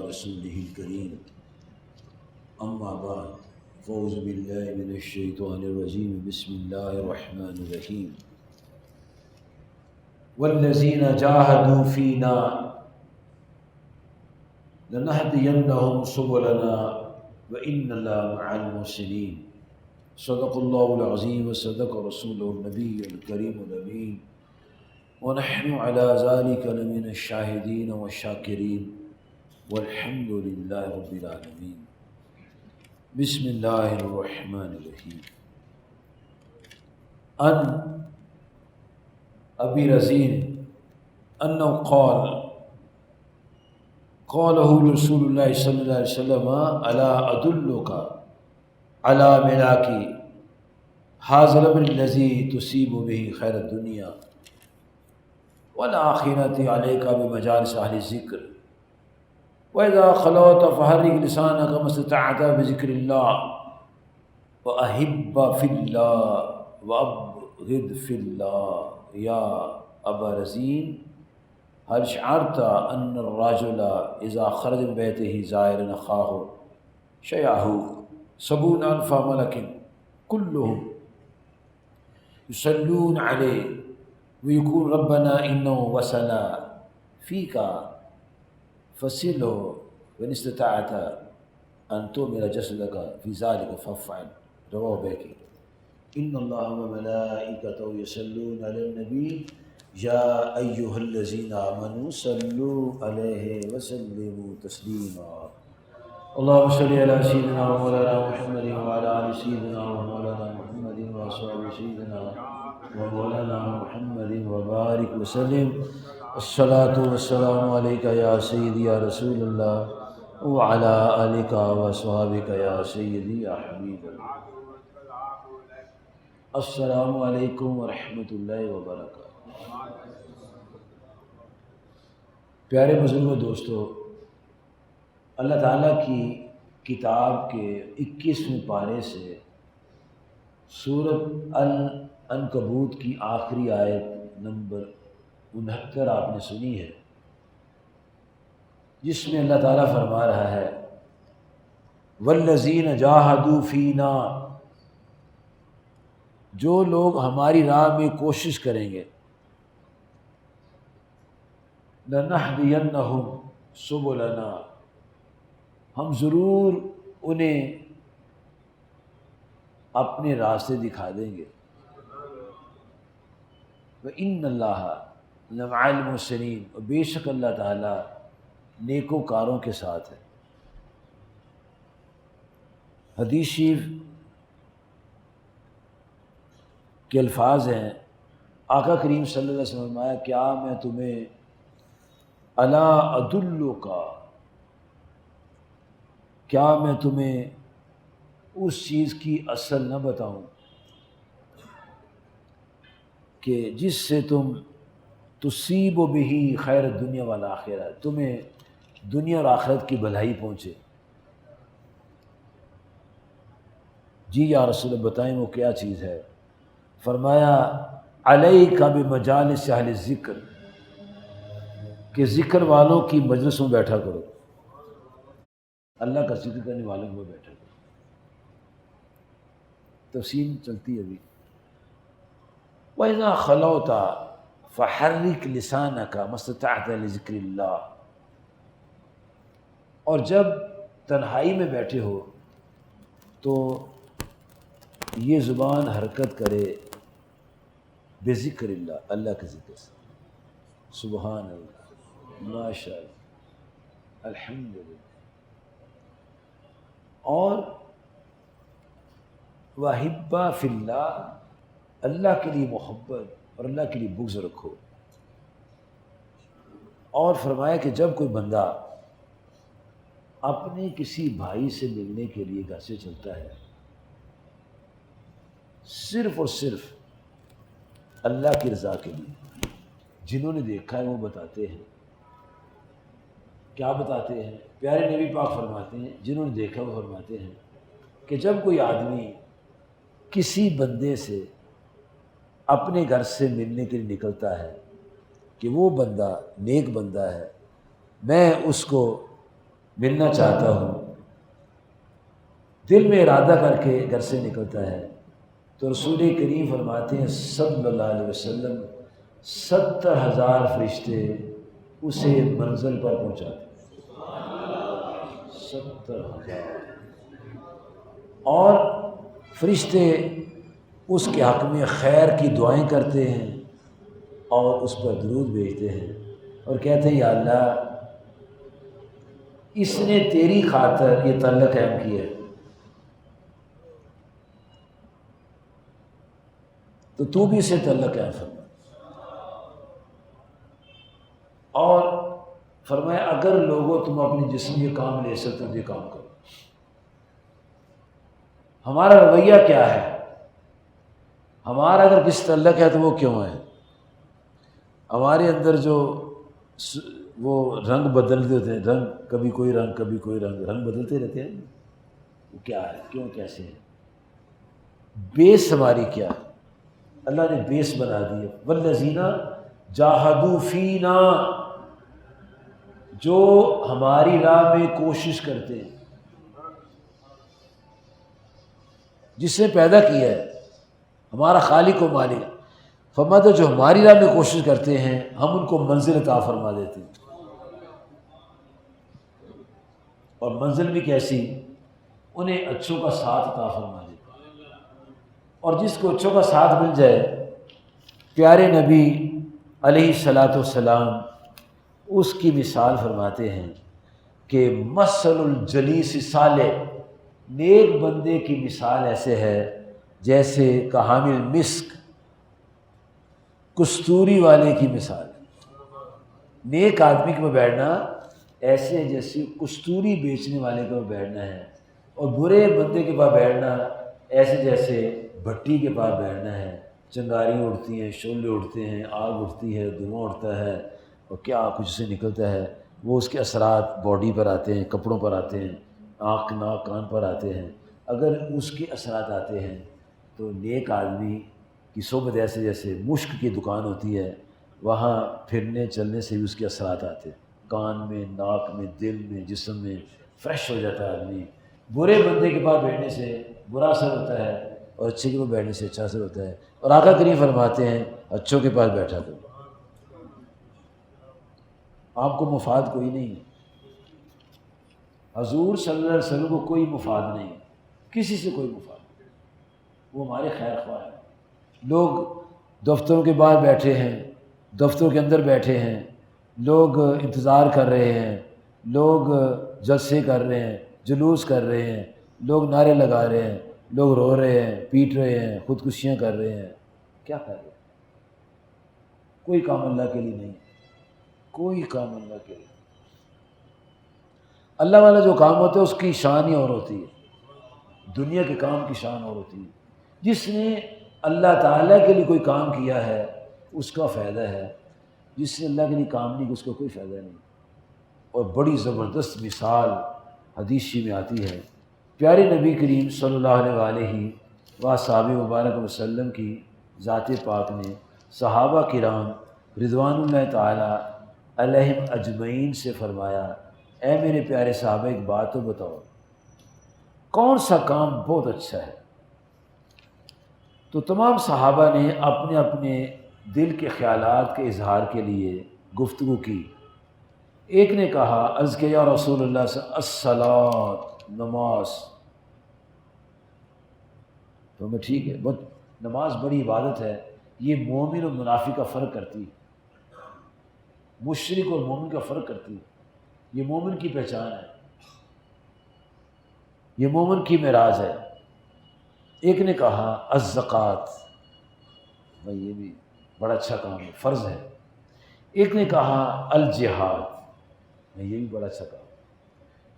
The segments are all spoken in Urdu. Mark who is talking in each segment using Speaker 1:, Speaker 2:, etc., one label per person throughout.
Speaker 1: رسوله الكريم أما بعد فأعوذ بالله من الشيطان الرجيم بسم الله الرحمن الرحيم والذين جاهدوا فينا لنهدينهم سبلنا وإن الله مع المحسنين صدق الله العظيم وصدق رسوله النبي الكريم الأمين ونحن على ذلك لمن الشاهدين والشاكرين والحمد لله رب العالمين بسم اللہ الرحمن الرحیم ان ابی رزین انه قاله رسول اللہ صلی اللہ علیہ وسلم الا ادلک على ملاک هذا الامر الذي تصيب به خیر الدنیا والآخرة عليك بمجالس اہل الذکر وَإِذَا خَلَوْتَ فَحَرِّكْ لِسَانَكَ مَا اسْتَطَعْتَ بِذِكْرِ اللَّهِ وَأَحِبَّ فِي اللَّهِ وَأَبْغِضْ فِي اللَّهِ يَا أَبَا رَزِينَ هل شعرت أن الرجل إذا خرج من بيته زائرا أخاه شيعه 70,000 ملك كلهم يصلون عليه ويقول ربنا إنه وصل فيك فصلہ وإن استطعت أن تؤمر جسدك في ذلك فافعل رواه بیہقی إن الله وملائكته يصلون على النبي يا أيها الذين آمنوا صلوا عليه وسلموا تسليما اللهم صل على سيدنا ومولانا محمد وعلى آل سيدنا ومولانا محمد وأصحاب سيدنا ومولانا محمد وبارك وسلم الصلاۃ والسلام علیک یا سیدی یا رسول اللہ وعلی آلک وصحابک یا سیدی یا حبیب اللہ۔ السلام علیکم ورحمۃ اللہ وبرکاتہ۔ پیارے بزرگوں دوستو، اللہ تعالیٰ کی کتاب کے 21ویں پارے سے سورۃ العنکبوت کی آخری آیت نمبر 69 آپ نے سنی ہے، جس میں اللہ تعالیٰ فرما رہا ہے والذین جاہدوا فینا، جو لوگ ہماری راہ میں کوشش کریں گے، لنہدینہم سبلنا، ہم ضرور انہیں اپنے راستے دکھا دیں گے، وَإِنَّ اللَّهَ لَمَعَ الْمُحْسِنِينَ، اور بے شک اللہ تعالیٰ نیکوکاروں کے ساتھ ہے۔ حدیث شریف کے الفاظ ہیں، آقا کریم صلی اللہ علیہ وسلم نے فرمایا کیا میں تمہیں الا ادلک، کیا میں تمہیں اس چیز کی اصل نہ بتاؤں کہ جس سے تم تصیب بہ خیر الدنیا والآخرہ، تمہیں دنیا اور آخرت کی بھلائی پہنچے۔ جی یا رسول اللہ بتائیں وہ کیا چیز ہے؟ فرمایا علیک بمجالس اہل الذکر، کہ ذکر والوں کی مجلس میں بیٹھا کرو، اللہ کا ذکر کرنے والوں میں بیٹھا کرو۔ تفصیل چلتی ہے ابھی۔ وَإِذَا خَلَوْتَ فَحَرِّكْ لِسَانَكَ مَا اسْتَطَعْتَ لِذِكْرِ اللَّهِ، اور جب تنہائی میں بیٹھے ہو تو یہ زبان حرکت کرے بذکر اللہ، اللہ کے ذکر سے۔ سبحان اللہ، ماشاء اللہ، الحمدللہ۔ اور وَأَحِبَّ فِی اللہ، اللہ کے لیے محبت اور اللہ کے لیے بغض رکھو۔ اور فرمایا کہ جب کوئی بندہ اپنے کسی بھائی سے ملنے کے لیے گھر سے چلتا ہے، صرف اور صرف اللہ کی رضا کے لیے، جنہوں نے دیکھا ہے وہ بتاتے ہیں، کیا بتاتے ہیں؟ پیارے نبی پاک فرماتے ہیں، جنہوں نے دیکھا وہ فرماتے ہیں کہ جب کوئی آدمی کسی بندے سے اپنے گھر سے ملنے کے لیے نکلتا ہے کہ وہ بندہ نیک بندہ ہے، میں اس کو ملنا چاہتا ہوں، دل میں ارادہ کر کے گھر سے نکلتا ہے تو رسول کریم فرماتے ہیں صلی اللہ علیہ وسلم 70,000 فرشتے اسے منزل پر پہنچاتے ہیں، 70,000، اور فرشتے اس کے حق میں خیر کی دعائیں کرتے ہیں اور اس پر درود بھیجتے ہیں اور کہتے ہیں یا اللہ اس نے تیری خاطر یہ تعلق قائم کیا ہے تو تو بھی اسے تعلق قائم فرما، اور فرمایا اگر لوگوں تم اپنے جسم یہ کام لے سکتے تو یہ کام کرو۔ ہمارا رویہ کیا ہے؟ ہمارا اگر کس تعلق ہے تو وہ کیوں ہے؟ ہمارے اندر جو وہ رنگ بدلتے ہوتے ہیں، رنگ کبھی کوئی رنگ کبھی کوئی رنگ بدلتے رہتے ہیں، وہ کیا ہے؟ کیوں؟ کیسے ہے؟ بیس ہماری کیا ہے؟ اللہ نے بیس بنا دی ہے، والذین جاہدوا فینا، جو ہماری راہ میں کوشش کرتے ہیں، جس نے پیدا کیا ہے ہمارا خالق و مالک، فرماتا جو ہماری راہ میں کوشش کرتے ہیں ہم ان کو منزل عطا فرما دیتے ہیں، اور منزل بھی کیسی؟ انہیں اچھوں کا ساتھ عطا فرما دیتے ہیں، اور جس کو اچھوں کا ساتھ مل جائے، پیارے نبی علیہ الصلاۃ والسلام اس کی مثال فرماتے ہیں کہ مثل الجلیس صالح، نیک بندے کی مثال ایسے ہے جیسے کہ حامل مسک، کستوری والے کی مثال ہے۔ نیک آدمی کے پاس بیٹھنا ایسے جیسے کستوری بیچنے والے کے پاس بیٹھنا ہے، اور برے بندے کے پاس بیٹھنا ایسے جیسے بھٹی کے پاس بیٹھنا ہے، چنگاری اڑتی ہیں، شعلے اڑتے ہیں، آگ اٹھتی ہے، دھواں اٹھتا ہے، اور کیا کچھ سے نکلتا ہے، وہ اس کے اثرات باڈی پر آتے ہیں، کپڑوں پر آتے ہیں، آنکھ ناک کان پر آتے ہیں۔ اگر اس کے اثرات آتے ہیں تو نیک آدمی کی صحبت ایسے جیسے مشک کی دکان ہوتی ہے، وہاں پھرنے چلنے سے بھی اس کے اثرات آتے ہیں، کان میں، ناک میں، دل میں، جسم میں، فریش ہو جاتا ہے آدمی۔ برے بندے کے پاس بیٹھنے سے برا اثر ہوتا ہے، اور اچھے کے پاس بیٹھنے سے اچھا اثر ہوتا ہے، اور آقا کریم فرماتے ہیں اچھوں کے پاس بیٹھا کرو، آپ کو مفاد کوئی نہیں ہے، حضور صلی اللہ علیہ وسلم کو کوئی مفاد نہیں ہے، کسی سے کوئی مفاد نہیں، وہ ہمارے خیر خواہ ہیں۔ لوگ دفتروں کے باہر بیٹھے ہیں، دفتروں کے اندر بیٹھے ہیں، لوگ انتظار کر رہے ہیں، لوگ جلسے کر رہے ہیں، جلوس کر رہے ہیں، لوگ نعرے لگا رہے ہیں، لوگ رو رہے ہیں، پیٹ رہے ہیں، خودکشیاں کر رہے ہیں، کیا کر رہے ہیں؟ کوئی کام اللہ کے لیے نہیں، کوئی کام اللہ کے لیے۔ اللہ والا جو کام ہوتا ہے اس کی شان ہی اور ہوتی ہے، دنیا کے کام کی شان اور ہوتی ہے۔ جس نے اللہ تعالیٰ کے لیے کوئی کام کیا ہے اس کا فائدہ ہے، جس نے اللہ کے لیے کام نہیں کیا اس کا کوئی فائدہ نہیں۔ اور بڑی زبردست مثال حدیث میں آتی ہے، پیارے نبی کریم صلی اللہ علیہ وآلہ وصحبہ مبارک وسلم کی ذات پاک نے صحابہ کرام رضوان اللہ تعالی علیہم اجمعین سے فرمایا، اے میرے پیارے صحابہ ایک بات تو بتاؤ، کون سا کام بہت اچھا ہے؟ تو تمام صحابہ نے اپنے اپنے دل کے خیالات کے اظہار کے لیے گفتگو کی۔ ایک نے کہا عرض کہ یا رسول اللہ صلی اللہ علیہ وسلم الصلاۃ، نماز۔ تو میں ٹھیک ہے، بہت نماز بڑی عبادت ہے، یہ مومن اور منافق کا فرق کرتی ہے، مشرک اور مومن کا فرق کرتی ہے، یہ مومن کی پہچان ہے، یہ مومن کی معراج ہے۔ ایک نے کہا الزکوٰۃ، بھائی یہ بھی بڑا اچھا کام ہے، فرض ہے۔ ایک نے کہا الجہاد، بھائی یہ بھی بڑا اچھا کام ہے۔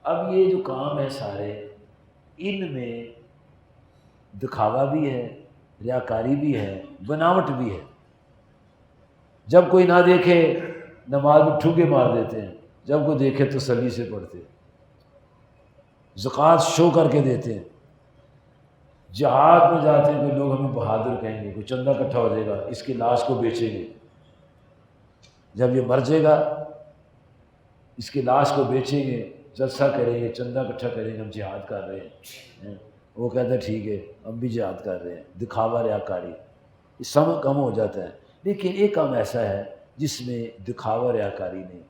Speaker 1: اب یہ جو کام ہے سارے، ان میں دکھاوا بھی ہے، ریاکاری بھی ہے، بناوٹ بھی ہے۔ جب کوئی نہ دیکھے نماز میں ٹھوکے مار دیتے ہیں، جب کوئی دیکھے تسلی سے پڑھتے ہیں، زکوٰۃ شو کر کے دیتے ہیں، جہاد میں جاتے ہیں، کوئی لوگ ہمیں بہادر کہیں گے، کوئی چندہ اکٹھا ہو جائے گا، اس کی لاش کو بیچیں گے، جب یہ مر جائے گا اس کی لاش کو بیچیں گے، جلسہ کریں گے، چندہ اکٹھا کریں گے، ہم جہاد کر رہے ہیں، وہ کہتا ہے ٹھیک ہے ہم بھی جہاد کر رہے ہیں، دکھاوا ریاکاری، اس سم کم ہو جاتا ہے۔ لیکن ایک کام ایسا ہے جس میں دکھاوا ریاکاری نہیں۔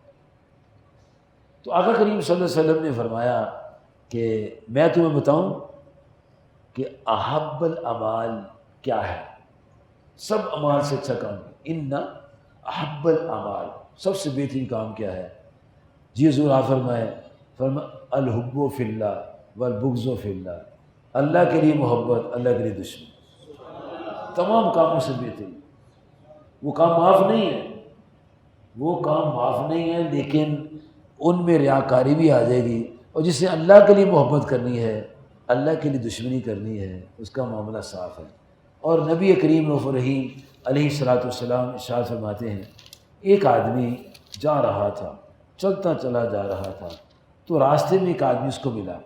Speaker 1: تو آقا کریم صلی اللہ علیہ وسلم نے فرمایا کہ میں تمہیں بتاؤں کہ احب الاعمال کیا ہے، سب اعمال سے اچھا کام ہے، ان احب الاعمال، سب سے بہترین کام کیا ہے؟ جی حضور آپ فرمایا الحب فی اللہ والبغض فی اللہ، اللہ کے لیے محبت، اللہ کے لیے دشمنی، تمام کاموں سے بہترین۔ وہ کام معاف نہیں ہے، وہ کام معاف نہیں ہے، لیکن ان میں ریاکاری بھی آ جائے گی، اور جسے اللہ کے لیے محبت کرنی ہے، اللہ کے لیے دشمنی کرنی ہے، اس کا معاملہ صاف ہے۔ اور نبی کریم رؤوف الرحیم علیہ الصلاۃ والسلام ارشاد فرماتے ہیں، ایک آدمی جا رہا تھا، چلتا چلا جا رہا تھا، تو راستے میں ایک آدمی اس کو ملا،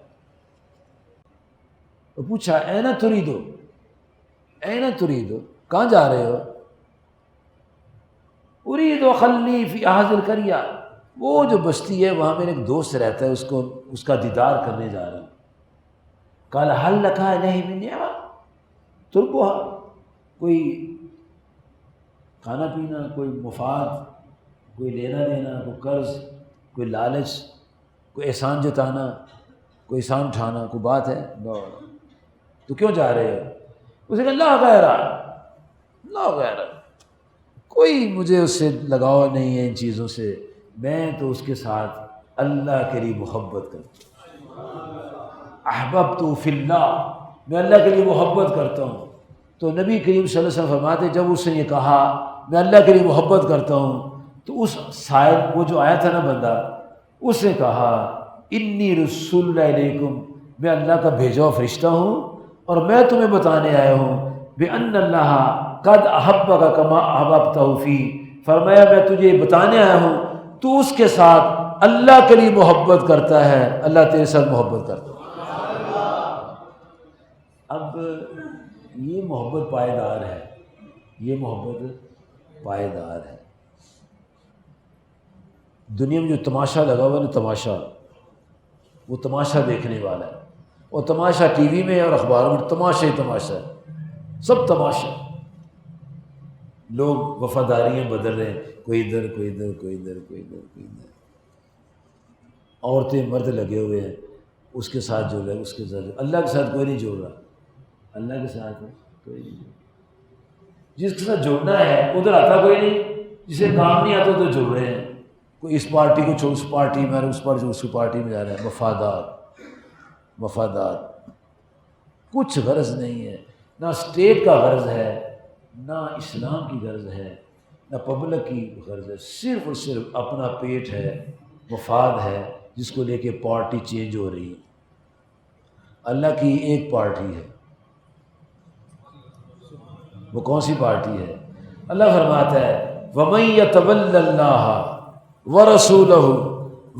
Speaker 1: تو پوچھا اینا تریدو، اینا تریدو، کہاں جا رہے ہو؟ اريد خلی فی هذه القریہ، وہ جو بستی ہے وہاں میرے ایک دوست رہتا ہے، اس کا دیدار کرنے جا رہا ہوں۔ قال هل لك الیہ من نعمہ تربوها، کوئی کھانا پینا، کوئی مفاد، کوئی لینا دینا، کوئی قرض، کوئی لالچ، کوئی احسان جتانا، کوئی احسان اٹھانا، کوئی بات ہے؟ نو۔ تو کیوں جا رہے ہو؟ اسے کہا لا غیرہ، لا غیرہ، کوئی مجھے اس سے لگاؤ نہیں ہے ان چیزوں سے، میں تو اس کے ساتھ اللہ کے لیے محبت کرتا ہوں، احببت فی اللہ، میں اللہ کے لیے محبت کرتا ہوں۔ تو نبی کریم صلی اللہ علیہ وسلم فرماتے جب اس نے یہ کہا میں اللہ کے لیے محبت کرتا ہوں، تو اس سائل، وہ جو آیا تھا نا بندہ، اس نے کہا انی رسول اللہ علیکم، میں اللہ کا بھیجا ہوا فرشتہ ہوں، اور میں تمہیں بتانے آیا ہوں بِأَنَّ اللَّهَ قَدْ أَحَبَّكَ كَمَا أَحْبَبْتَهُ فِي، فرمایا میں تجھے بتانے آیا ہوں تو اس کے ساتھ اللہ کے لیے محبت کرتا ہے، اللہ تیرے ساتھ محبت کرتا ہے۔ اب یہ محبت پائیدار ہے، یہ محبت پائیدار ہے۔ دنیا میں جو تماشا لگا ہوا ہے نا، تماشا، وہ تماشا دیکھنے والا ہے، اور تماشا ٹی وی میں اور اخباروں میں تماشا ہی تماشا ہے، سب تماشا، لوگ وفاداریاں بدل رہے ہیں، کوئی ادھر کوئی ادھر کوئی ادھر کوئی ادھر کوئی ادھر، عورتیں مرد لگے ہوئے ہیں، اس کے ساتھ جڑ رہے ہیں، اس کے ساتھ اللہ کے ساتھ کوئی نہیں جوڑ رہا، اللہ کے ساتھ کوئی نہیں جوڑ رہا، جس کے ساتھ جڑنا ہے ادھر آتا کوئی نہیں، جسے کام نہیں آتا تو جڑ رہے ہیں، کوئی اس پارٹی کو چھوڑ اس پارٹی میں، اس پارٹی اس پارٹی میں جا رہے ہیں، مفادات، مفادات، کچھ غرض نہیں ہے، نہ اسٹیٹ کا غرض ہے، نہ اسلام کی غرض ہے، نہ پبلک کی غرض ہے، صرف اور صرف اپنا پیٹ ہے، مفاد ہے، جس کو لے کے پارٹی چینج ہو رہی ہے۔ اللہ کی ایک پارٹی ہے، وہ کون سی پارٹی ہے؟ اللہ فرماتا ہے وَمَن يَتَوَلَّ اللَّهَ وَرَسُولَهُ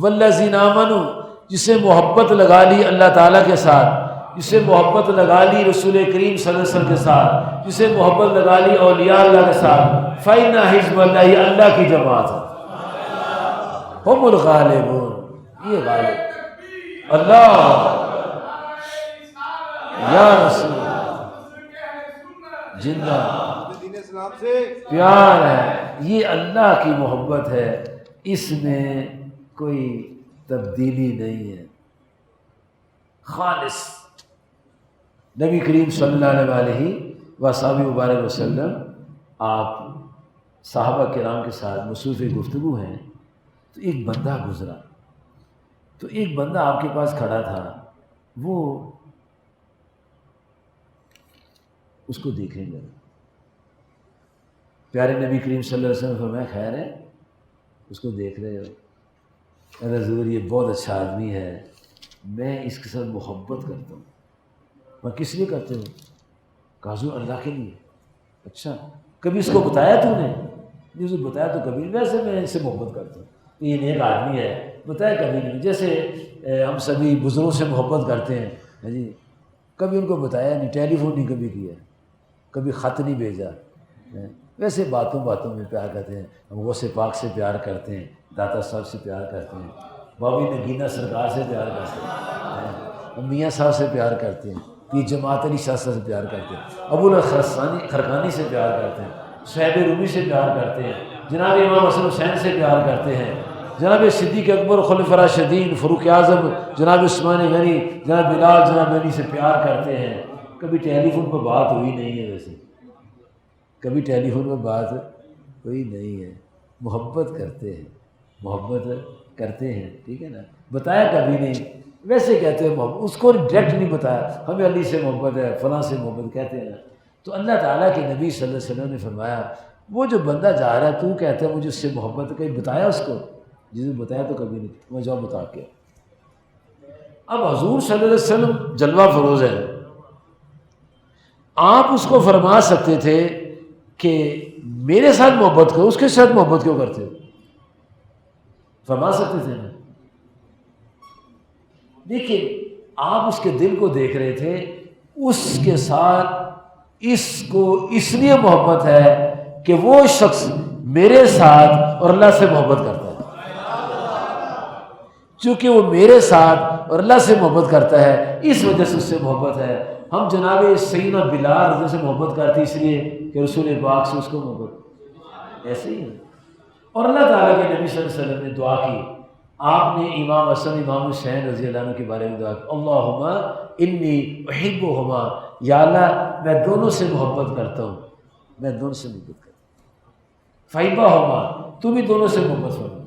Speaker 1: وَالَّذِينَ آمَنُوا، جسے محبت لگا لی اللہ تعالیٰ کے ساتھ، جسے محبت لگا لی رسول کریم صلی اللہ علیہ وسلم کے ساتھ، جسے محبت لگا لی اولیاء اللہ کے ساتھ، فَإِنَّ حِزْبَ اللَّهِ، اللہ کی جماعت ہے، هُمُ الْغَالِبُونَ، یہ غالب، اللہ یا رسول زندہ پیار ہے، یہ اللہ کی محبت ہے، اس میں کوئی تبدیلی نہیں ہے، خالص۔ نبی کریم صلی اللہ علیہ وآلہ مبارک وسلم، آپ صحابہ کرام کے ساتھ مصروف گفتگو ہیں، تو ایک بندہ گزرا، تو ایک بندہ آپ کے پاس کھڑا تھا، وہ اس کو دیکھنے لگا، پیارے نبی کریم صلی اللہ علیہ وسلم فرمایا خیر ہے، اس کو دیکھ رہے ہو؟ حضور یہ بہت اچھا آدمی ہے، میں اس کے ساتھ محبت کرتا ہوں۔ میں کس لیے کرتے ہو؟ کہا حضور اللہ کے لیے۔ اچھا کبھی اس کو بتایا تو نے؟ نہیں اسے بتایا تو کبھی، ویسے میں ان سے محبت کرتا ہوں، تو یہ نیک آدمی ہے، بتایا کبھی نہیں، جیسے ہم سبھی بزرگوں سے محبت کرتے ہیں جی، کبھی ان کو بتایا نہیں، ٹیلی فون نہیں کبھی کیا، کبھی خط نہیں بھیجا، ویسے باتوں باتوں میں پیار کرتے ہیں، ہم غوث پاک سے پیار کرتے ہیں، داتا صاحب سے پیار کرتے ہیں، بابی نگینہ سرکار سے پیار کرتے ہیں، میاں صاحب سے پیار کرتے ہیں، پیر جماعت علی شاہ صاحب سے پیار کرتے ہیں، ابو خرقانی سے پیار کرتے ہیں، صہیب رومی سے پیار کرتے ہیں، جناب امام حسن حسین سے پیار کرتے ہیں، جناب صدیق اکبر خلفاء راشدین فاروق اعظم جناب عثمان غنی جناب بلال جناب علی سے پیار کرتے ہیں۔ کبھی ٹیلی فون پہ بات ہوئی نہیں ہے، ویسے کبھی ٹیلی فون پہ بات ہوئی نہیں ہے، محبت کرتے ہیں، محبت کرتے ہیں، ٹھیک ہے نا، بتایا کبھی نہیں، ویسے کہتے ہیں محبت، اس کو ڈائریکٹ نہیں بتایا ہمیں علی سے محبت ہے فلاں سے محبت کہتے ہیں نا۔ تو اللہ تعالیٰ کے نبی صلی اللہ علیہ وسلم نے فرمایا وہ جو بندہ جا رہا ہے تو کہتا ہے مجھے اس سے محبت ہے، کہیں بتایا اس کو؟ جس نے بتایا تو کبھی نہیں، میں جاؤ بتا کے۔ اب حضور صلی اللہ علیہ وسلم جلوہ فروز ہے، آپ اس کو فرما سکتے تھے کہ میرے ساتھ محبت کرو، اس کے ساتھ محبت کیوں کرتے ہو؟ فرما سکتے تھے نا۔ دیکھیے آپ اس کے دل کو دیکھ رہے تھے، اس کے ساتھ اس کو اس لیے محبت ہے کہ وہ شخص میرے ساتھ اور اللہ سے محبت کرتا ہے، چونکہ وہ میرے ساتھ اور اللہ سے محبت کرتا ہے اس وجہ سے اس سے محبت ہے۔ ہم جناب سیدنا بلال رضی سے محبت کرتے اس لیے کہ رسول پاک سے اس کو محبت، ایسے ہی ہے۔ اور اللہ تعالیٰ کے نبی صلی اللہ علیہ وسلم نے دعا کی، آپ نے امام حسن امام حسین رضی اللہ عنہ کے بارے میں دعا کی، اللہم انی احبہما، یا اللہ میں دونوں سے محبت کرتا ہوں، میں دونوں سے محبت کرتا ہوں، فحبہما تو بھی دونوں سے محبت فرما۔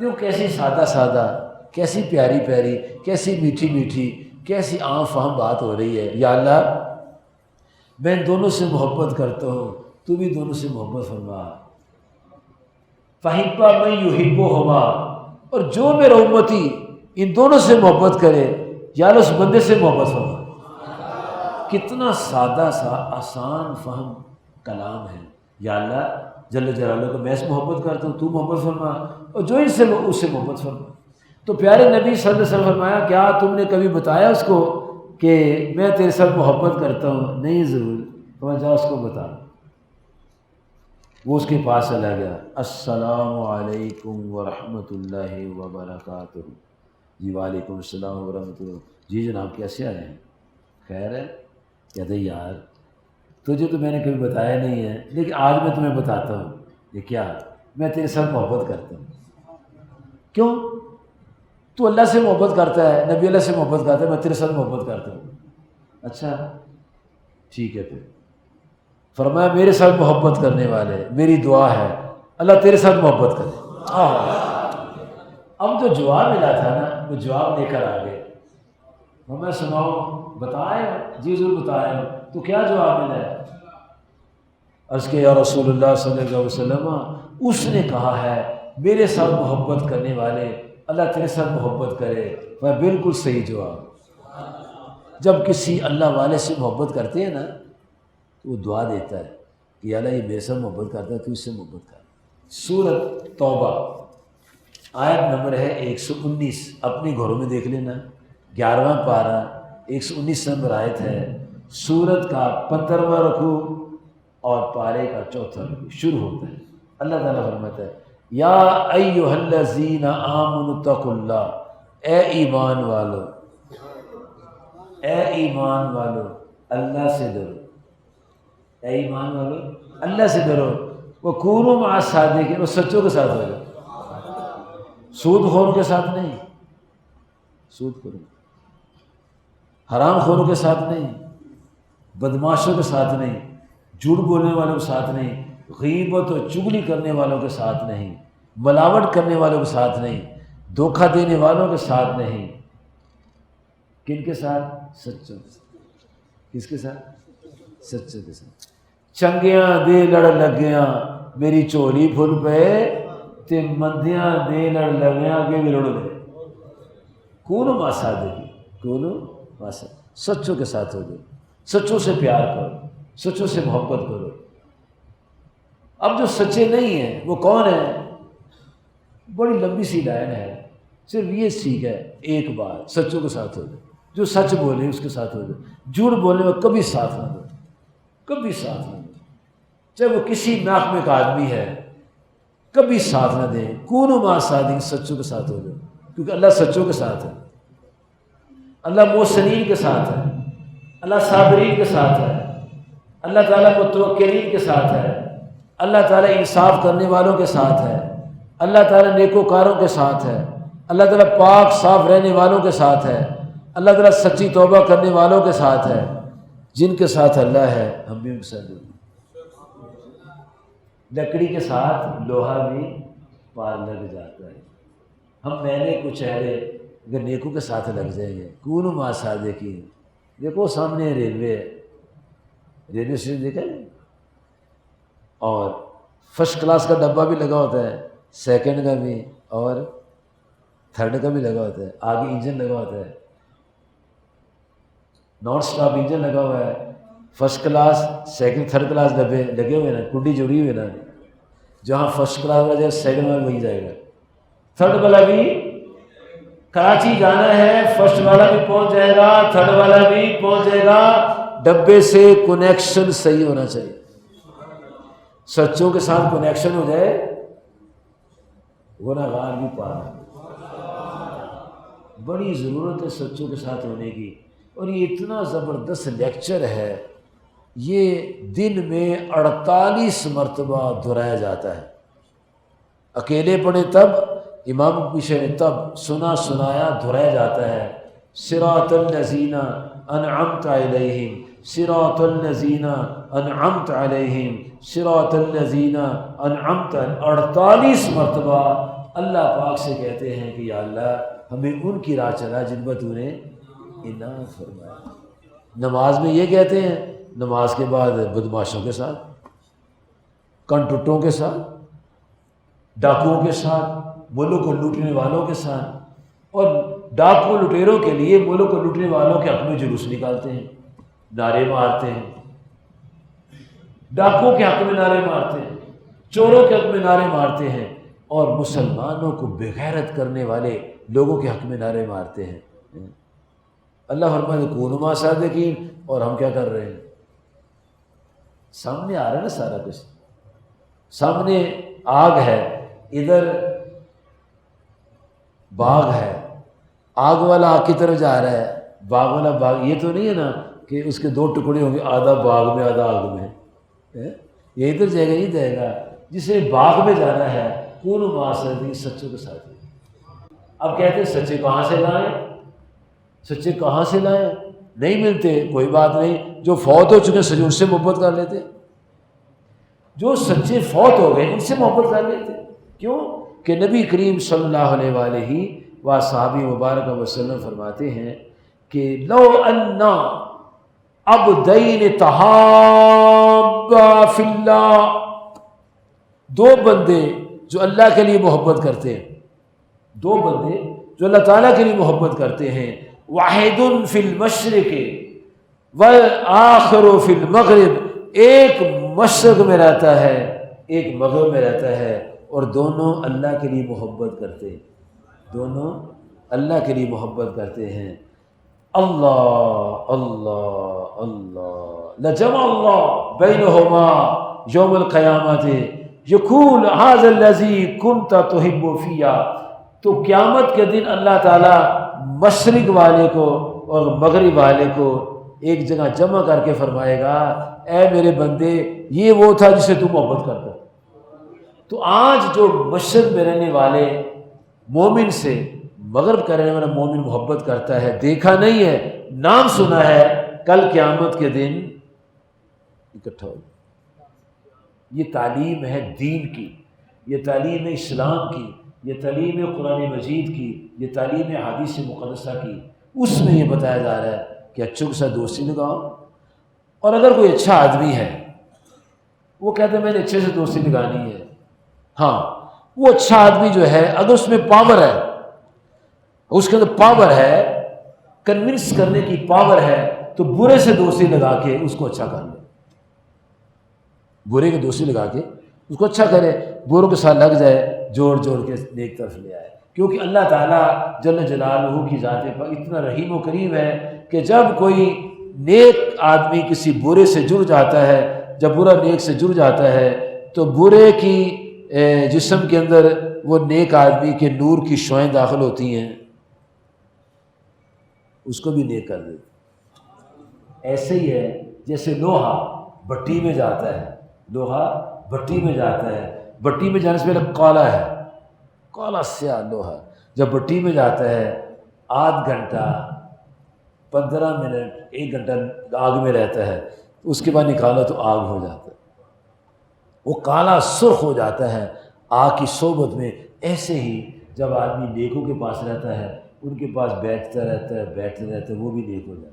Speaker 1: دیکھو کیسی سادہ سادہ، کیسی پیاری پیاری، کیسی میٹھی میٹھی، کیسی عام فہم بات ہو رہی ہے، یا اللہ میں دونوں سے محبت کرتا ہوں تو بھی دونوں سے محبت فرما۔ فحبہ من یحبہما، اور جو میرا امتی ان دونوں سے محبت کرے یا اللہ اس بندے سے محبت فرما۔ کتنا سادہ سا آسان فہم کلام ہے، یا اللہ جل جلالہ کو میں اس محبت کرتا ہوں تو محبت فرما، اور جو اس سے محبت فرما۔ تو پیارے نبی صلی اللہ علیہ وسلم فرمایا کیا تم نے کبھی بتایا اس کو کہ میں تیرے ساتھ محبت کرتا ہوں؟ نہیں ضرور، تو جا اس کو بتا۔ وہ اس کے پاس چلا گیا، السلام علیکم ورحمۃ اللہ وبرکاتہ۔ جی وعلیکم السلام ورحمۃ اللہ، جی جناب کیسے آئے ہیں، خیر ہے؟ کہتے یار تجھے تو میں نے کبھی بتایا نہیں ہے، لیکن آج میں تمہیں بتاتا ہوں۔ یہ کیا؟ میں تیرے ساتھ محبت کرتا ہوں۔ کیوں؟ تو اللہ سے محبت کرتا ہے، نبی اللہ سے محبت کرتا ہے، میں تیرے ساتھ محبت کرتا ہوں۔ اچھا ٹھیک ہے، پھر فرمایا میرے ساتھ محبت کرنے والے میری دعا ہے اللہ تیرے ساتھ محبت کرے۔ اب جو جواب ملا تھا نا وہ جواب لے کر آ گئے، ہمیں سناؤ، بتائیں؟ جی ضرور بتائیں۔ تو کیا جواب ملا ہے؟ عرض کہ یا رسول اللہ صلی اللہ علیہ وسلم اس نے کہا ہے میرے ساتھ محبت کرنے والے اللہ تیرے ساتھ محبت کرے۔ وہ بالکل صحیح جواب۔ جب کسی اللہ والے سے محبت کرتے ہیں نا تو وہ دعا دیتا ہے کہ یا اللہ یہ میرے ساتھ محبت کرتا ہے تو اس سے محبت کر۔ سورۃ توبہ آیت نمبر ہے 119، اپنے گھروں میں دیکھ لینا، 11واں پارہ 119 نمبر آیت ہے، سورت کا 15واں رکوع اور پارے کا 4تھا رکوع شروع ہوتا ہے۔ اللہ تعالیٰ فرماتا ہے یا ایھا الذین آمنوا اتقوا اللہ، اے ایمان والو، اے ایمان والو اللہ سے ڈرو، اے ایمان والو اللہ سے ڈرو، وکونوا مع الصادقین، وہ سچوں کے ساتھ ہو جاؤ، سود خوروں کے ساتھ نہیں، سود خوروں حرام خوروں کے ساتھ نہیں، بدماشوں کے ساتھ نہیں، جھوٹ بولنے والوں کے ساتھ نہیں، غیبت و چغلی کرنے والوں کے ساتھ نہیں، ملاوٹ کرنے والوں کے ساتھ نہیں، دھوکہ دینے والوں کے ساتھ نہیں۔ کن کے ساتھ؟ سچوں کے ساتھ۔ کس کے ساتھ؟ سچوں کے ساتھ۔ چنگیاں دے لڑ لگیاں میری چولی پھل پے تے مندیاں دے لڑ لگیاں کہ بھی لڑ لے۔ کونوا مع الصادقین، کونوا مع الصادقین، سچوں کے ساتھ ہو جاؤ، سچوں سے پیار کرو، سچوں سے محبت کرو۔ اب جو سچے نہیں ہیں وہ کون ہیں؟ بڑی لمبی سی لائن ہے، صرف یہ سیکھ ہے ایک بار، سچوں کے ساتھ ہو جاؤ، جو سچ بولے اس کے ساتھ ہو جاؤ، جھوٹ بولنے میں کبھی ساتھ نہ دو، کبھی ساتھ نہ دو، چاہے وہ کسی محکمے کا آدمی ہے، کبھی ساتھ نہ دیں۔ کونوا مع الصادقین، سچوں کے ساتھ ہو جاؤ۔ کیونکہ اللہ سچوں کے ساتھ ہے، اللہ محسنین کے ساتھ ہے، اللہ صابرین کے ساتھ ہے، اللہ تعالیٰ متوکلین کے ساتھ ہے، اللہ تعالیٰ انصاف کرنے والوں کے ساتھ ہے، اللہ تعالیٰ نیکوکاروں کے ساتھ ہے، اللہ تعالیٰ پاک صاف رہنے والوں کے ساتھ ہے، اللہ تعالیٰ سچی توبہ کرنے والوں کے ساتھ ہے۔ جن کے ساتھ اللہ ہے ہم بھی ان کے ساتھ ہیں۔ لکڑی کے ساتھ لوہا بھی پار لگ جاتا ہے، ہم میلے کو چہرے اگر نیکوں کے ساتھ لگ جائیں گے، کون مع صادقین۔ دیکھو سامنے ریلوے ہے، ریلوے اسٹیشن دیکھا ہے، اور فرسٹ کلاس کا ڈبہ بھی لگا ہوتا ہے، سیکنڈ کا بھی اور تھرڈ کا بھی لگا ہوتا ہے، آگے انجن لگا ہوتا ہے، نان اسٹاپ انجن لگا ہوا ہے، first class second third class ڈبے لگے ہوئے نا، کنڈی جڑی ہوئی نا، جہاں فرسٹ کلاس والا جائے سیکنڈ والا وہی جائے گا، تھرڈ والا بھی کراچی جانا ہے، فرسٹ والا بھی پہنچ جائے گا، تھرڈ والا بھی پہنچ جائے گا، ڈبے سے کنیکشن صحیح ہونا چاہیے، سچوں کے ساتھ کنیکشن ہو جائے گناہ گار بھی پار۔ بڑی ضرورت ہے سچوں کے ساتھ ہونے کی، اور یہ اتنا زبردست لیکچر ہے، یہ دن میں 48 مرتبہ دہرایا جاتا ہے، اکیلے پڑھے تب، امام پیچھے نے تب، سنا سنایا دہرایا جاتا ہے۔ صراط الذین انعمت علیہم، صراط الذین انعمت علیہم، صراط الذین انعمت، 48 مرتبہ اللہ پاک سے کہتے ہیں کہ یا اللہ ہمیں ان کی راہ چلا جن پر تو نے انعام فرمایا۔ نماز میں یہ کہتے ہیں، نماز کے بعد بدماشوں کے ساتھ، کنٹوٹوں کے ساتھ، ڈاکوؤں کے ساتھ، ملک کو لوٹنے والوں کے ساتھ، اور ڈاکو لٹیروں کے لیے ملک کو لوٹنے والوں کے حق میں جلوس نکالتے ہیں، نعرے مارتے ہیں، ڈاکوؤں کے حق میں نعرے مارتے ہیں، چوروں کے حق میں نعرے مارتے ہیں، اور مسلمانوں کو بغیرت کرنے والے لوگوں کے حق میں نعرے مارتے ہیں۔ اللہ فرماتے ہیں کونوا مع صادقین، اور ہم کیا کر رہے ہیں؟ سامنے آ رہا ہے نا سارا کچھ، سامنے آگ ہے، ادھر باغ ہے، آگ والا آگ کی طرف جا رہا ہے، باغ والا باغ، یہ تو نہیں ہے نا کہ اس کے دو ٹکڑے ہوں گے، آدھا باغ میں آدھا آگ میں، یہ ادھر جائے گا یہ جائے گا، جسے باغ میں جانا ہے کونوا مع صادقین، سچوں کے ساتھ۔ اب کہتے ہیں سچے کہاں سے لائیں؟ سچے کہاں سے لائیں؟ نہیں ملتے، کوئی بات نہیں، جو فوت ہو چکے سچے ان سے محبت کر لیتے، جو سچے فوت ہو گئے ان سے محبت کر لیتے۔ کیوں کہ نبی کریم صلی اللہ علیہ وآلہ وصحبہ مبارک وسلم فرماتے ہیں کہ لو انا عبدین تحابا فی اللہ، دو بندے جو اللہ کے لیے محبت کرتے ہیں، دو بندے جو اللہ تعالیٰ کے لیے محبت کرتے ہیں، واحد فی المشرق والآخر فی المغرب، ایک مشرق میں رہتا ہے ایک مغرب میں رہتا ہے، اور دونوں اللہ کے لیے محبت کرتے ہیں، دونوں اللہ کے لیے محبت کرتے ہیں، اللہ اللہ اللہ لجمع اللہ بینہما یوم القیامت یقول ھذا الذی کنت تحب فیہ، تو قیامت کے دن اللہ تعالیٰ مشرق والے کو اور مغرب والے کو ایک جگہ جمع کر کے فرمائے گا، اے میرے بندے یہ وہ تھا جسے تو محبت کرتا۔ تو آج جو مشرق میں رہنے والے مومن سے مغرب کا رہنے والا مومن محبت کرتا ہے، دیکھا نہیں ہے، نام سنا ہے، کل قیامت کے دن اکٹھا ہو۔ یہ تعلیم ہے دین کی، یہ تعلیم ہے اسلام کی، یہ تعلیم ہے قرآن مجید کی، یہ تعلیم ہے حدیث مقدسہ کی۔ اس میں یہ بتایا جا رہا ہے کہ اچھوں کے ساتھ دوستی لگاؤ، اور اگر کوئی اچھا آدمی ہے وہ کہتا ہے میں نے اچھے سے دوستی لگانی ہے، ہاں وہ اچھا آدمی جو ہے اگر اس میں پاور ہے، اس کے اندر پاور ہے، کنونس کرنے کی پاور ہے، تو برے سے دوستی لگا کے اس کو اچھا کر لے، برے کی دوستی لگا کے اس کو اچھا کرے، بروں کے ساتھ لگ جائے، جوڑ جوڑ کے نیک طرف لے آئے، کیونکہ اللہ تعالیٰ جل جلالہ کی ذات پر اتنا رحیم و کریم ہے کہ جب کوئی نیک آدمی کسی برے سے جڑ جاتا ہے، جب برا نیک سے جڑ جاتا ہے تو برے کی جسم کے اندر وہ نیک آدمی کے نور کی شعائیں داخل ہوتی ہیں اس کو بھی نیک کر دیتے۔ ایسے ہی ہے جیسے لوہا بھٹی میں جاتا ہے، لوہا بھٹی میں جاتا ہے، بھٹی میں جانے سے پہلے کالا ہے، کالا سیاہ لوہا، جب بھٹی میں جاتا ہے آدھ گھنٹہ 15 منٹ 1 گھنٹہ آگ میں رہتا ہے، اس کے بعد نکالا تو آگ ہو جاتا ہے، وہ کالا سرخ ہو جاتا ہے آگ کی صحبت میں۔ ایسے ہی جب آدمی نیکوں کے پاس رہتا ہے، ان کے پاس بیٹھتا رہتا ہے، وہ بھی نیک ہو جاتا ہے۔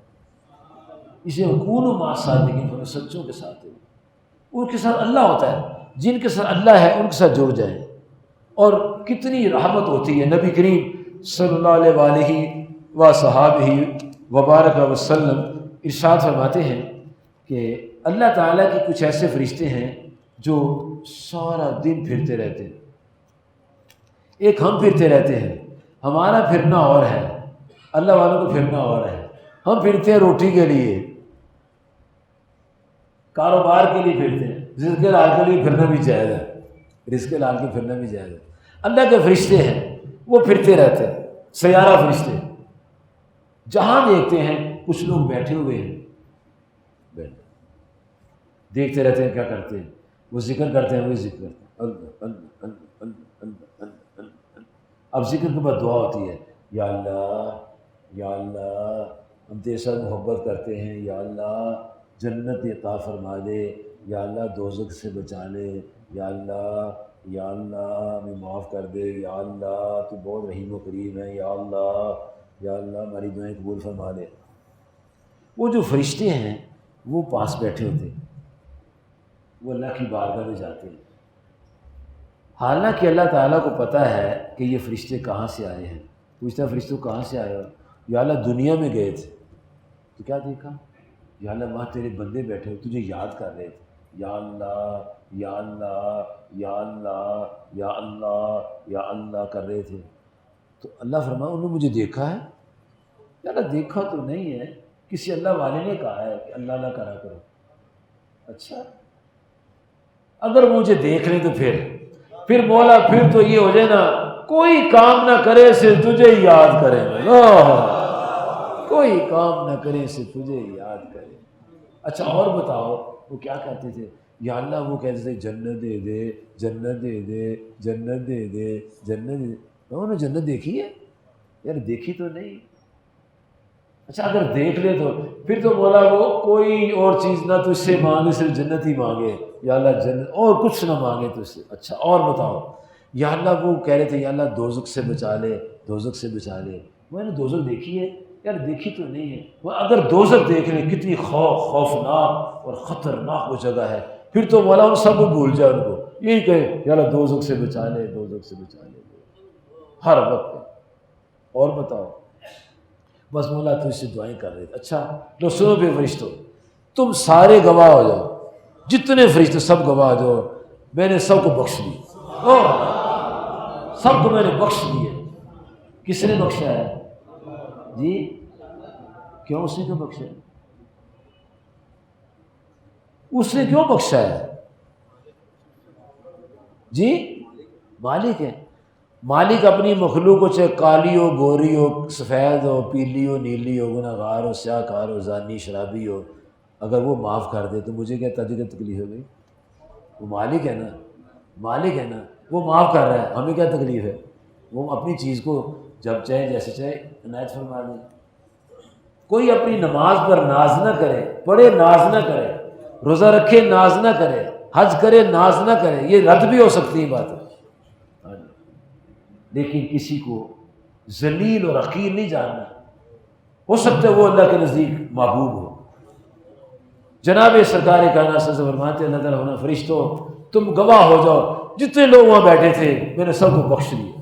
Speaker 1: اسے حکون و مع صادقین، تھوڑے سچوں کے ساتھ ہے، ان کے ساتھ اللہ ہوتا ہے، جن کے ساتھ اللہ ہے ان کے ساتھ جڑ جائیں۔ اور کتنی رحمت ہوتی ہے، نبی کریم صلی اللہ علیہ وآلہ وصحابہ وبارک وسلم ارشاد فرماتے ہیں کہ اللہ تعالیٰ کے کچھ ایسے فرشتے ہیں جو سارا دن پھرتے رہتے ہیں۔ ایک ہم پھرتے رہتے ہیں، ہمارا پھرنا اور ہے، اللہ والوں کو پھرنا اور ہے۔ ہم پھرتے ہیں روٹی کے لیے، کاروبار کے لیے پھرتے ہیں، رزق لال کے لیے پھرنا بھی جائز ہے، رزق لال کے پھرنا بھی جائز ہے۔ اللہ کے فرشتے ہیں وہ پھرتے رہتے ہیں، سیارہ فرشتے، جہاں دیکھتے ہیں کچھ لوگ بیٹھے ہوئے ہیں، دیکھتے رہتے ہیں کیا کرتے ہیں، وہ ذکر کرتے ہیں، وہی ذکر کرتے ہیں، اللہ اللہ اللہ اللہ اللہ اللہ اللہ۔ اب ذکر کے بعد دعا ہوتی ہے، یا اللہ یا اللہ ہم تیرے ساتھ محبت کرتے ہیں، یا اللہ جنت عطا فرما دے، یا اللہ دوزخ سے بچا لے، یا اللہ ہمیں معاف کر دے، یا اللہ تو بہت رحیم و کریم ہے، یا اللہ ہماری دعائیں قبول فرما دے۔ وہ جو فرشتے ہیں وہ پاس بیٹھے ہوتے ہیں، وہ اللہ کی بارگاہ میں جاتے ہیں، حالانکہ اللہ تعالیٰ کو پتہ ہے کہ یہ فرشتے کہاں سے آئے ہیں۔ پوچھتا فرشتوں کہاں سے آئے ہو؟ یا اللہ دنیا میں گئے تھے تو کیا دیکھا؟ یا اللہ وہاں تیرے بندے بیٹھے ہو تجھے یاد کر رہے تھے، یا اللہ یا اللہ یا اللہ یا اللہ یا اللہ کر رہے تھے۔ تو اللہ فرمایا انہوں نے مجھے دیکھا ہے؟ یا اللہ دیکھا تو نہیں ہے، کسی اللہ والے نے کہا ہے کہ اللہ نہ کرا کرو۔ اچھا اگر مجھے دیکھ لیں تو پھر مولا پھر تو یہ ہو جائے نا، کوئی کام نہ کرے صرف تجھے یاد کرے، کوئی کام نہ کرے صرف تجھے یاد کرے۔ اچھا اور بتاؤ وہ کیا کہتے تھے؟ یا اللہ وہ کہتے تھے جنت دے دے جنت دے دے جنت دے دے جنت دے دے۔ انہوں نے جنت دیکھی ہے؟ یار دیکھی تو نہیں۔ اچھا اگر دیکھ لے تو پھر تو مولا وہ کوئی اور چیز نہ تجھ سے مانگے، صرف جنت ہی مانگے، یا اللہ جنت اور کچھ نہ مانگے تجھ سے۔ اچھا اور بتاؤ، یا اللہ وہ کہہ رہے تھے یا اللہ دوزخ سے بچا لے، دوزخ سے بچا لے۔ میں نے دوزخ دیکھی ہے؟ یار دیکھی تو نہیں ہے۔ وہ اگر دوزخ دیکھ لیں کتنی خوفناک اور خطرناک وہ جگہ ہے، پھر تو مولا ان سب کو بھول جائے، ان کو یہی کہے یا اللہ دوزخ سے بچا لے، دوزخ سے بچا لے ہر وقت۔ اور بتاؤ، بس مولا تو اس سے دعائیں کر رہے تھے۔ اچھا لو سنو پہ فرشتوں، تم سارے گواہ ہو جاؤ، جتنے فرشتے سب گواہ ہو جاؤ، میں نے سب کو بخش دی، سب کو میں نے بخش دیے۔ کس نے بخشا ہے جی؟ کیوں اس نے کیوں بخشا ہے؟ اس نے کیوں بخشا ہے جی؟ مالک ہے، مالک اپنی مخلوق کو چاہے کالی ہو گوری ہو سفید ہو پیلی ہو نیلی ہو گنہگار ہو سیاہ کار ہو زانی شرابی ہو، اگر وہ معاف کر دے تو مجھے کیا تکلیف ہو گئی؟ وہ مالک ہے نا، مالک ہے نا، وہ معاف کر رہا ہے، ہمیں کیا تکلیف ہے؟ وہ اپنی چیز کو جب چاہے جیسے چاہے عنایت فرما دے۔ کوئی اپنی نماز پر ناز نہ کرے، پڑھے ناز نہ کرے، روزہ رکھے ناز نہ کرے، حج کرے ناز نہ کرے، یہ رد بھی ہو سکتی ہے باتیں، لیکن کسی کو ذلیل اور حقیر نہیں جاننا۔ ہو سکتا ہے وہ اللہ کے نزدیک محبوب ہو۔ جناب سرکار کائنات سے فرماتے اللہ تعالیٰ ہونا فرشتوں تم گواہ ہو جاؤ، جتنے لوگ وہاں بیٹھے تھے میں نے سب کو بخش دیا،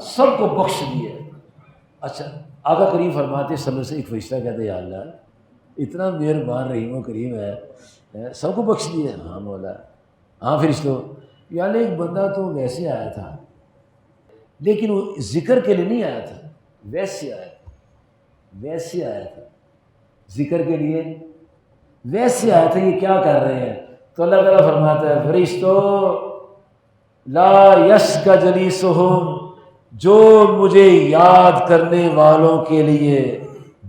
Speaker 1: سب کو بخش دیا۔ اچھا آقا کریم فرماتے صلی اللہ علیہ وسلم، ایک فرشتہ کہتے یا اللہ اتنا مہربان رحیم و کریم ہے، سب کو بخش دیا؟ ہاں مولا۔ ہاں فرشتوں، یا اللہ ایک بندہ تو ویسے آیا تھا لیکن وہ ذکر کے لیے نہیں آیا تھا، ویسے آیا تھا، ویسے آیا تھا، ذکر کے لیے ویسے آیا تھا، یہ کیا کر رہے ہیں؟ تو اللہ تعالیٰ فرماتا ہے فرشتوں لا یسک جلیسہم، جو مجھے یاد کرنے والوں کے لیے،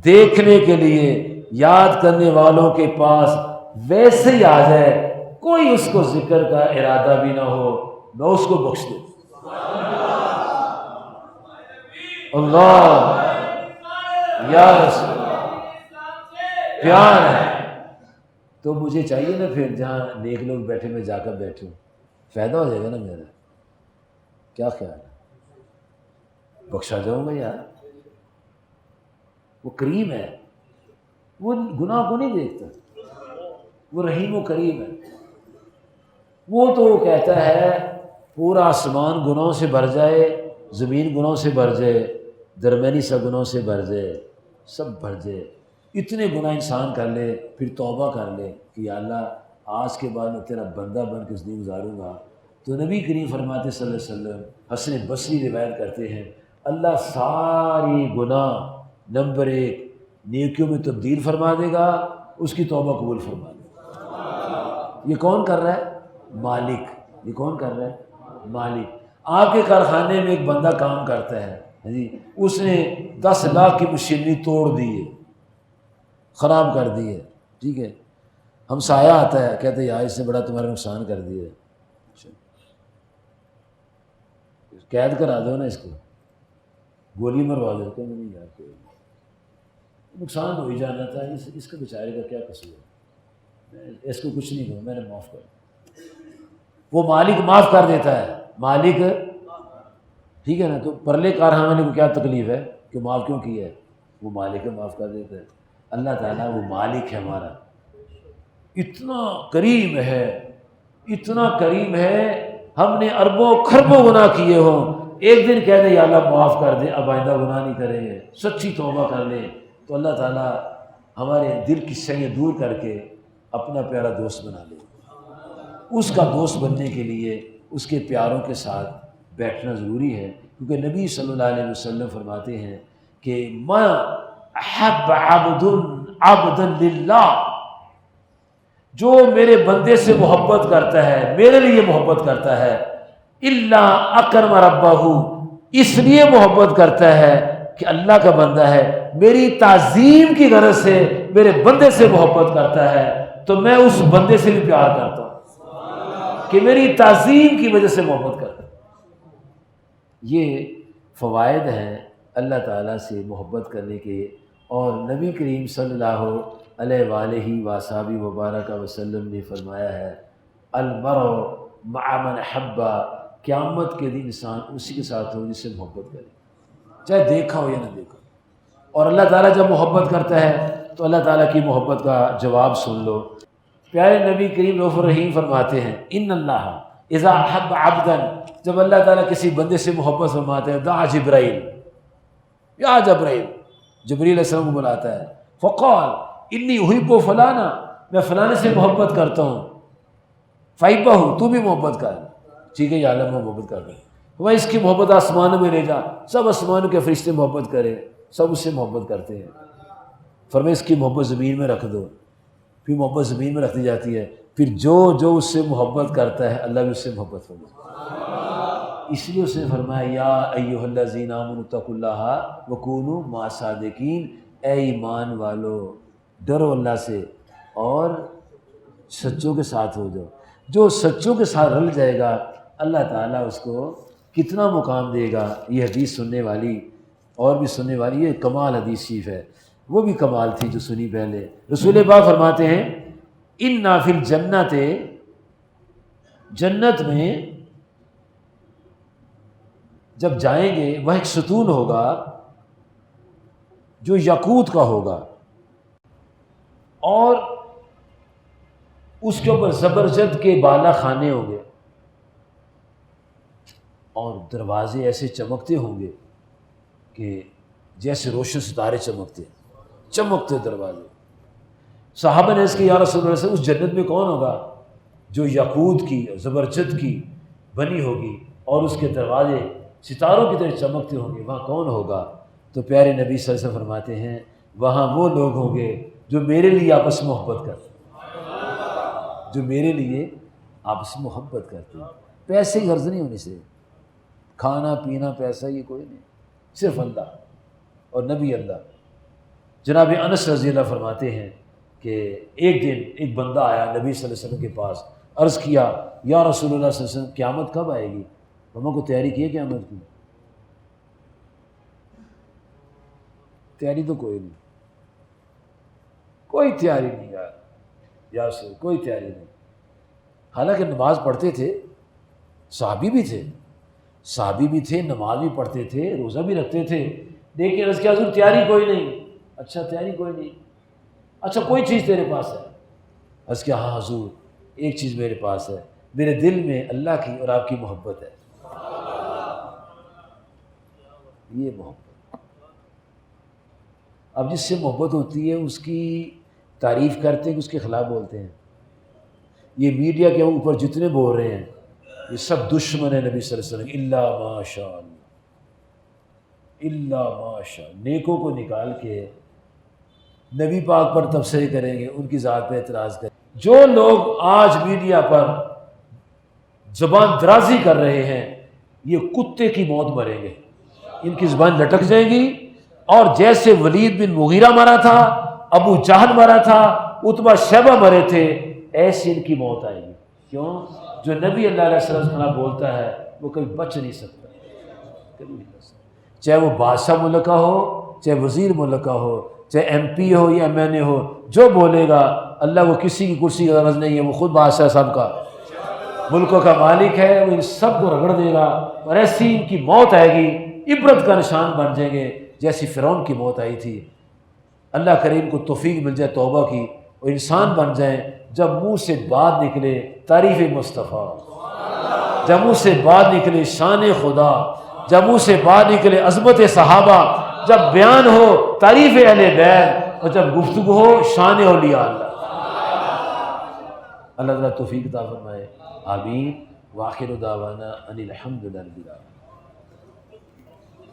Speaker 1: دیکھنے کے لیے، یاد کرنے والوں کے پاس ویسے ہی آ جائے، کوئی اس کو ذکر کا ارادہ بھی نہ ہو، میں اس کو بخش دوں۔ اللہ یا رسول پیار ہے تو مجھے چاہیے نا پھر جہاں نیک لوگ بیٹھے میں جا کر بیٹھوں، فائدہ ہو جائے گا نا میرا۔ کیا خیال ہے؟ بخشا جاؤں گا یار۔ وہ کریم ہے، وہ گناہ کو نہیں دیکھتا، وہ رحیم و کریم ہے۔ وہ تو کہتا ہے پورا آسمان گناہوں سے بھر جائے، زمین گناہوں سے بھر جائے، درمیانی سا گناہوں سے بھر جائے، سب بھر جائے، اتنے گناہ انسان کر لے، پھر توبہ کر لے کہ یا اللہ آج کے بعد میں تیرا بندہ بن کے زندگی گزاروں گا، تو نبی کریم فرماتے صلی اللہ علیہ وسلم، حسن بصری روایت کرتے ہیں، اللہ ساری گناہ نمبر 1 نیکیوں میں تبدیل فرما دے گا، اس کی توبہ قبول فرما دے گا۔ یہ کون کر رہا ہے؟ مالک۔ یہ کون کر رہا ہے؟ مالک۔ آپ کے کارخانے میں ایک بندہ کام کرتا ہے جی، اس نے 10 لاکھ کی مشینری توڑ دی ہے، خراب کر دی ہے، ٹھیک ہے، ہم سایہ آتا ہے کہتے ہیں یار اس نے بڑا تمہارا نقصان کر دیا ہے، قید کرا دو نا اس کو، گولی مروا دو، کہ نہیں یار کوئی نقصان ہو ہی جانا تھا، اس کا بیچارے کا کیا قصور ہے، اس کو کچھ نہیں کہوں، میں نے معاف کر دیا۔ وہ مالک معاف کر دیتا ہے، مالک، ٹھیک ہے نا، تو پرلے کارخانے کو کیا تکلیف ہے کہ معاف کیوں کیا ہے؟ وہ مالک معاف کر دیتا ہے۔ اللہ تعالیٰ وہ مالک ہے ہمارا، اتنا کریم ہے، اتنا کریم ہے، ہم نے اربوں خربوں گناہ کیے ہوں، ایک دن کہہ دے یا اللہ معاف کر دے، اب آئندہ گناہ نہیں کریں گے، سچی توبہ کر لیں، تو اللہ تعالیٰ ہمارے دل کی شیئیں دور کر کے اپنا پیارا دوست بنا لے۔ اس کا دوست بننے کے لیے اس کے پیاروں کے ساتھ بیٹھنا ضروری ہے، کیونکہ نبی صلی اللہ علیہ وسلم فرماتے ہیں کہ ما احب عبدا للہ، جو میرے بندے سے محبت کرتا ہے، میرے لیے محبت کرتا ہے، الا اکرم ربہ، اس لیے محبت کرتا ہے کہ اللہ کا بندہ ہے، میری تعظیم کی غرض سے میرے بندے سے محبت کرتا ہے، تو میں اس بندے سے بھی پیار کرتا ہوں کہ میری تعظیم کی وجہ سے محبت کرتا ہے۔ یہ فوائد ہیں اللہ تعالیٰ سے محبت کرنے کے، اور نبی کریم صلی اللہ علیہ وآلہ وصحبہ وبارک وسلم نے فرمایا ہے المرء مع من احب، قیامت کے دن انسان اسی کے ساتھ ہو جس سے محبت کرے، چاہے دیکھا ہو یا نہ دیکھا۔ اور اللہ تعالیٰ جب محبت کرتا ہے تو اللہ تعالیٰ کی محبت کا جواب سن لو۔ پیارے نبی کریم رؤوف الرحیم فرماتے ہیں ان اللہ اذا احب عبدا، جب اللہ تعالیٰ کسی بندے سے محبت فرماتے ہیں، دعا جبرائیل، یا جبرائیل، جبریل علیہ السلام کو بلاتا ہے، فقال انی احب فلانا، میں فلانے سے محبت کرتا ہوں، فاحبہ، تو بھی محبت کر، ٹھیک ہے یا اللہ میں محبت کر رہا ہوں، وہ اس کی محبت آسمانوں میں لے جا، سب آسمانوں کے فرشتے محبت کرے، سب اس سے محبت کرتے ہیں، فرمایا اس کی محبت زمین میں رکھ دو، پھر محبت زمین میں رکھ دی جاتی ہے، پھر جو اس سے محبت کرتا ہے اللہ بھی اس سے محبت فرماتا ہے۔ اس لیے اس نے فرمایا یا ایھا الذین آمنوا اتقوا اللہ وکونوا مع الصادقین، اے ایمان والو ڈرو اللہ سے اور سچوں کے ساتھ ہو جاؤ۔ جو سچوں کے ساتھ رل جائے گا اللہ تعالیٰ اس کو کتنا مقام دے گا۔ یہ حدیث سننے والی اور بھی سننے والی، یہ کمال حدیث شریف ہے، وہ بھی کمال تھی جو سنی پہلے۔ رسول پاک فرماتے ہیں اِنَّ فِی الجنت، جنت میں جب جائیں گے وہ ایک ستون ہوگا جو یاقوت کا ہوگا، اور اس کے اوپر زبرجد کے بالا خانے ہوں گے، اور دروازے ایسے چمکتے ہوں گے کہ جیسے روشن ستارے چمکتے، چمکتے دروازے۔ صحابہ نے اس کی یا رسول اللہ سے اس جنت میں کون ہوگا جو یاقوت کی زبرجد کی بنی ہوگی اور اس کے دروازے ستاروں کی طرح چمکتے ہوں گے، وہاں کون ہوگا؟ تو پیارے نبی صلی اللہ علیہ وسلم فرماتے ہیں وہاں وہ لوگ ہوں گے جو میرے لیے آپس میں محبت کرتے ہیں، جو میرے لیے آپس میں محبت کرتے ہیں۔ پیسے کی غرض نہیں ہونی سے، کھانا پینا پیسہ یہ کوئی نہیں، صرف اللہ اور نبی اللہ۔ جناب انس رضی اللہ فرماتے ہیں کہ ایک دن ایک بندہ آیا نبی صلی اللہ علیہ وسلم کے پاس، عرض کیا یا رسول اللہ صلی اللہ علیہ وسلم قیامت کب آئے گی؟ ہم کو تیاری کی ہے قیامت کی؟ تیاری تو کوئی نہیں، کوئی تیاری نہیں یار، یا رسول کوئی تیاری نہیں۔ حالانکہ نماز پڑھتے تھے، صحابی بھی تھے، نماز بھی پڑھتے تھے، روزہ بھی رکھتے تھے، لیکن عرض کیا حضور تیاری کوئی نہیں۔ اچھا تیاری کوئی نہیں، اچھا کوئی چیز تیرے پاس ہے؟ عرض کیا ہاں حضور ایک چیز میرے پاس ہے، میرے دل میں اللہ کی اور آپ کی محبت ہے۔ یہ محبت، اب جس سے محبت ہوتی ہے اس کی تعریف کرتے ہیں کہ اس کے خلاف بولتے ہیں۔ یہ میڈیا کے اوپر جتنے بول رہے ہیں یہ سب دشمن ہے نبی صلی اللہ علیہ وسلم، الا ماشاء اللہ، الا ماشاء اللہ۔ نیکوں کو نکال کے نبی پاک پر تبصرے کریں گے، ان کی ذات پہ اعتراض کریں گے۔ جو لوگ آج میڈیا پر زبان درازی کر رہے ہیں یہ کتے کی موت مریں گے، ان کی زبان لٹک جائے گی، اور جیسے ولید بن مغیرہ مرا تھا، ابو جہل مرا تھا، عتبہ شیبہ مرے تھے، ایسی ان کی موت آئے گی۔ کیوں؟ جو نبی اللہ علیہ وسلم بولتا ہے وہ کبھی بچ نہیں سکتا، کبھی نہیں بچ سکتا، چاہے وہ بادشاہ ملک کا ہو، چاہے وزیر ملک کا ہو، چاہے ایم پی ہو یا ایم این اے ہو، جو بولے گا اللہ کو کسی کی کرسی کی غرض نہیں ہے، وہ خود بادشاہ سب کا، ملکوں کا مالک ہے، وہ ان سب کو رگڑ دے گا، اور ایسی ان کی موت آئے گی، عبرت کا نشان بن جائیں گے جیسی فرعون کی موت آئی تھی۔ اللہ کریم کو توفیق مل جائے توبہ کی، اور انسان بن جائیں جب منہ سے بات نکلے تعریف مصطفیٰ، جب منہ سے بات نکلے شان خدا، جب منہ سے بات نکلے عظمت صحابہ، جب بیان ہو تعریف اہل بیت، اور جب گفتگو ہو شان اولیاء اللہ۔ اللہ تعالیٰ توفیق عطا فرمائے، آمین۔ وآخر دعوانا ان الحمد للہ۔